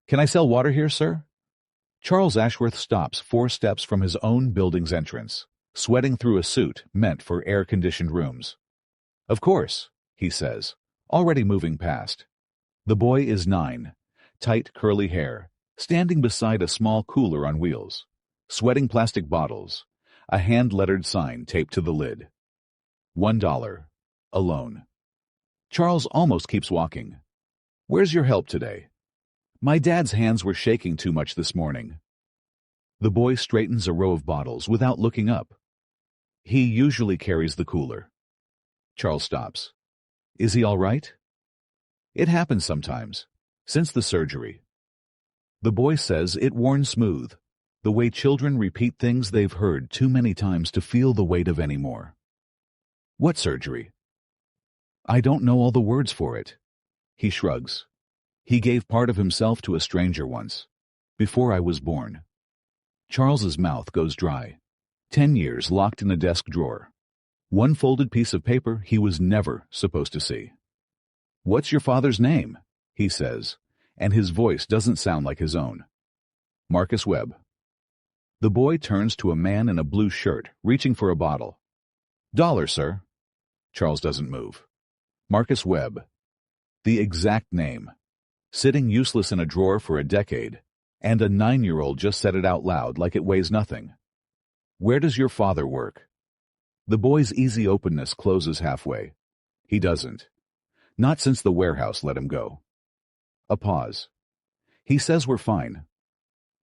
Can I sell water here, sir? Charles Ashworth stops 4 steps from his own building's entrance, sweating through a suit meant for air-conditioned rooms. Of course, he says, already moving past. The boy is 9, tight curly hair, standing beside a small cooler on wheels, sweating plastic bottles, a hand-lettered sign taped to the lid. $1. Alone. Charles almost keeps walking. Where's your help today? My dad's hands were shaking too much this morning. The boy straightens a row of bottles without looking up. He usually carries the cooler. Charles stops. Is he all right? It happens sometimes, since the surgery. The boy says it worn smooth, the way children repeat things they've heard too many times to feel the weight of any more. What surgery? I don't know all the words for it. He shrugs. He gave part of himself to a stranger once, before I was born. Charles's mouth goes dry. 10 years locked in a desk drawer. One folded piece of paper he was never supposed to see. What's your father's name? He says, and his voice doesn't sound like his own. Marcus Webb. The boy turns to a man in a blue shirt, reaching for a bottle. $1, sir. Charles doesn't move. Marcus Webb. The exact name. Sitting useless in a drawer for a decade, and a 9-year-old just said it out loud like it weighs nothing. Where does your father work? The boy's easy openness closes halfway. He doesn't. Not since the warehouse let him go. A pause. He says we're fine.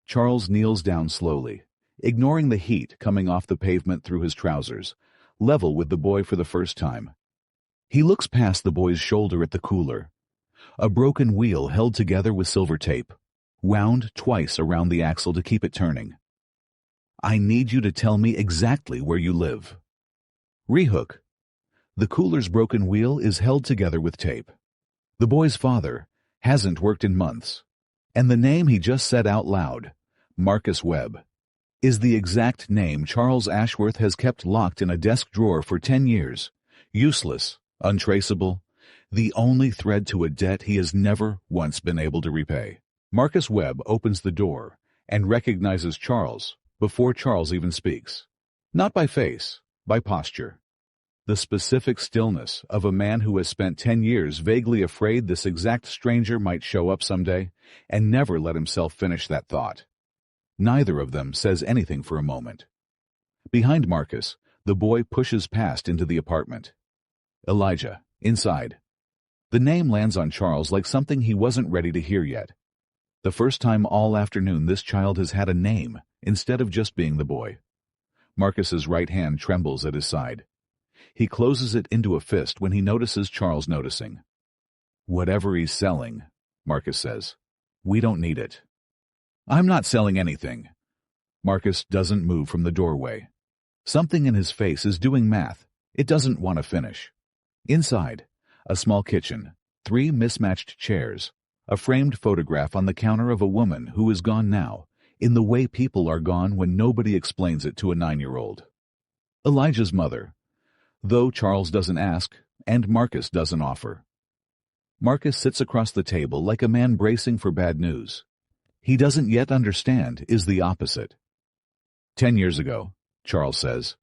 Charles kneels down slowly, ignoring the heat coming off the pavement through his trousers, level with the boy for the first time. He looks past the boy's shoulder at the cooler. A broken wheel held together with silver tape, wound twice around the axle to keep it turning. I need you to tell me exactly where you live. Rehook. The cooler's broken wheel is held together with tape. The boy's father hasn't worked in months, and the name he just said out loud, Marcus Webb, is the exact name Charles Ashworth has kept locked in a desk drawer for 10 years, useless, untraceable, the only thread to a debt he has never once been able to repay. Marcus Webb opens the door and recognizes Charles before Charles even speaks. Not by face, by posture. The specific stillness of a man who has spent 10 years vaguely afraid this exact stranger might show up someday and never let himself finish that thought. Neither of them says anything for a moment. Behind Marcus, the boy pushes past into the apartment. Elijah, inside. The name lands on Charles like something he wasn't ready to hear yet. The first time all afternoon this child has had a name instead of just being the boy. Marcus's right hand trembles at his side. He closes it into a fist when he notices Charles noticing. Whatever he's selling, Marcus says. We don't need it. I'm not selling anything. Marcus doesn't move from the doorway. Something in his face is doing math. It doesn't want to finish. Inside, a small kitchen, 3 mismatched chairs, a framed photograph on the counter of a woman who is gone now, in the way people are gone when nobody explains it to a 9-year-old. Elijah's mother, though Charles doesn't ask, and Marcus doesn't offer. Marcus sits across the table like a man bracing for bad news. He doesn't yet understand is the opposite. 10 years ago, Charles says.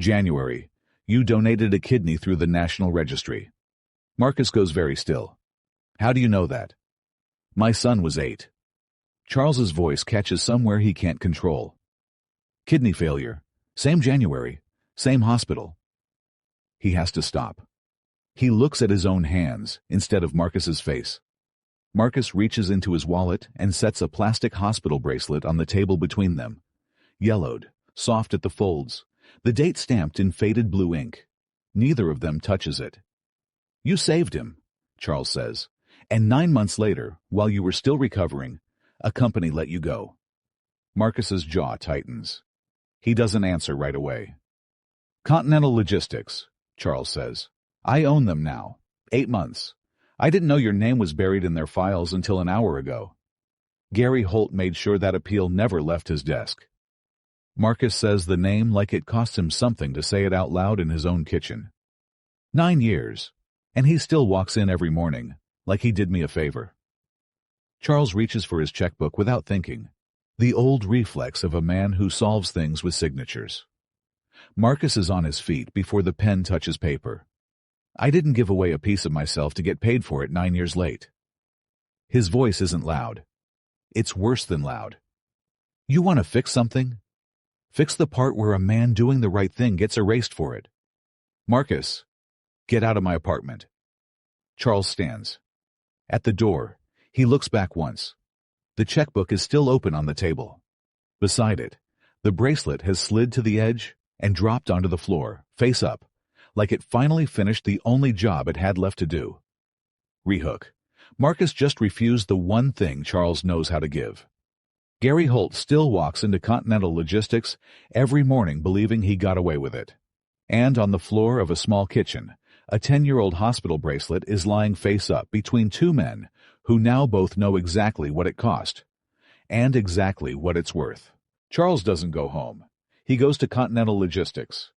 January, you donated a kidney through the National Registry. Marcus goes very still. How do you know that? My son was 8. Charles's voice catches somewhere he can't control. Kidney failure. Same January. Same hospital. He has to stop. He looks at his own hands instead of Marcus's face. Marcus reaches into his wallet and sets a plastic hospital bracelet on the table between them. Yellowed, soft at the folds, the date stamped in faded blue ink. Neither of them touches it. You saved him, Charles says, and 9 months later, while you were still recovering, a company let you go. Marcus's jaw tightens. He doesn't answer right away. Continental Logistics, Charles says. I own them now. 8 months. I didn't know your name was buried in their files until an hour ago. Gary Holt made sure that appeal never left his desk. Marcus says the name like it cost him something to say it out loud in his own kitchen. 9 years, and he still walks in every morning, like he did me a favor. Charles reaches for his checkbook without thinking, the old reflex of a man who solves things with signatures. Marcus is on his feet before the pen touches paper. I didn't give away a piece of myself to get paid for it 9 years late. His voice isn't loud. It's worse than loud. You want to fix something? Fix the part where a man doing the right thing gets erased for it. Marcus, get out of my apartment. Charles stands. At the door, he looks back once. The checkbook is still open on the table. Beside it, the bracelet has slid to the edge and dropped onto the floor, face up, like it finally finished the only job it had left to do. Rehook. Marcus just refused the one thing Charles knows how to give. Gary Holt still walks into Continental Logistics every morning believing he got away with it. And on the floor of a small kitchen, a 10-year-old hospital bracelet is lying face up between two men who now both know exactly what it cost and exactly what it's worth. Charles doesn't go home. He goes to Continental Logistics.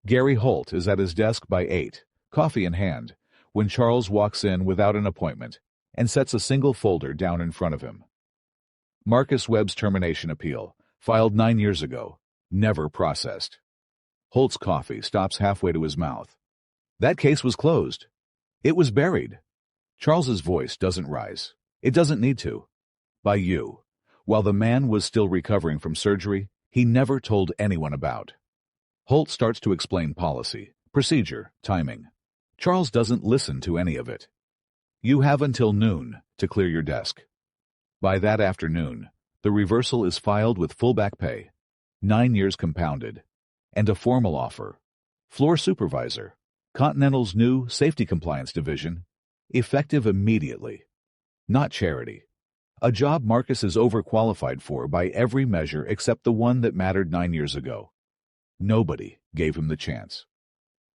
Gary Holt is at his desk by 8, coffee in hand, when Charles walks in without an appointment and sets a single folder down in front of him. Marcus Webb's termination appeal, filed 9 years ago, never processed. Holt's coffee stops halfway to his mouth. That case was closed. It was buried. Charles's voice doesn't rise. It doesn't need to. By you. While the man was still recovering from surgery, he never told anyone about. Holt starts to explain policy, procedure, timing. Charles doesn't listen to any of it. You have until noon to clear your desk. By that afternoon, the reversal is filed with full back pay, 9 years compounded, and a formal offer. Floor supervisor, Continental's new safety compliance division, effective immediately. Not charity. A job Marcus is overqualified for by every measure except the one that mattered 9 years ago. Nobody gave him the chance.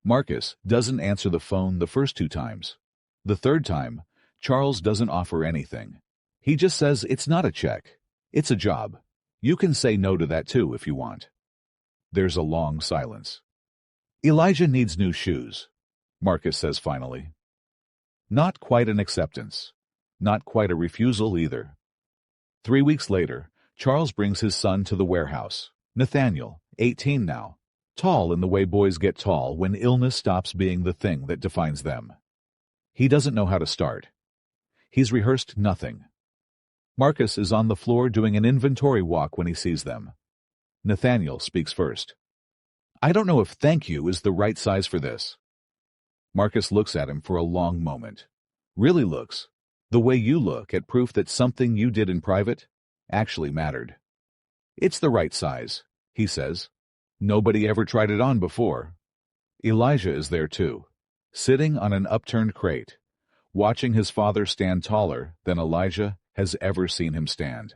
Marcus doesn't answer the phone the first 2 times. The third time, Charles doesn't offer anything. He just says it's not a check. It's a job. You can say no to that too if you want. There's a long silence. Elijah needs new shoes, Marcus says finally. Not quite an acceptance. Not quite a refusal either. 3 weeks later, Charles brings his son to the warehouse. Nathaniel, 18 now, tall in the way boys get tall when illness stops being the thing that defines them. He doesn't know how to start. He's rehearsed nothing. Marcus is on the floor doing an inventory walk when he sees them. Nathaniel speaks first. I don't know if thank you is the right size for this. Marcus looks at him for a long moment. Really looks. The way you look at proof that something you did in private actually mattered. It's the right size, he says. Nobody ever tried it on before. Elijah is there too, sitting on an upturned crate, watching his father stand taller than Elijah has ever seen him stand.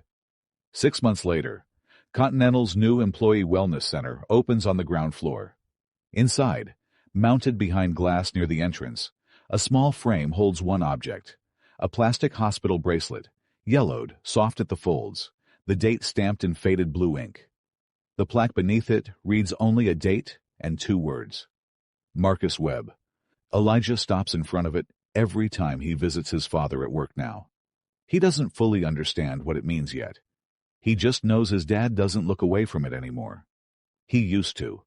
6 months later, Continental's new Employee Wellness Center opens on the ground floor. Inside, mounted behind glass near the entrance, a small frame holds one object, a plastic hospital bracelet, yellowed, soft at the folds, the date stamped in faded blue ink. The plaque beneath it reads only a date and 2 words. Marcus Webb. Elijah stops in front of it every time he visits his father at work now. He doesn't fully understand what it means yet. He just knows his dad doesn't look away from it anymore. He used to.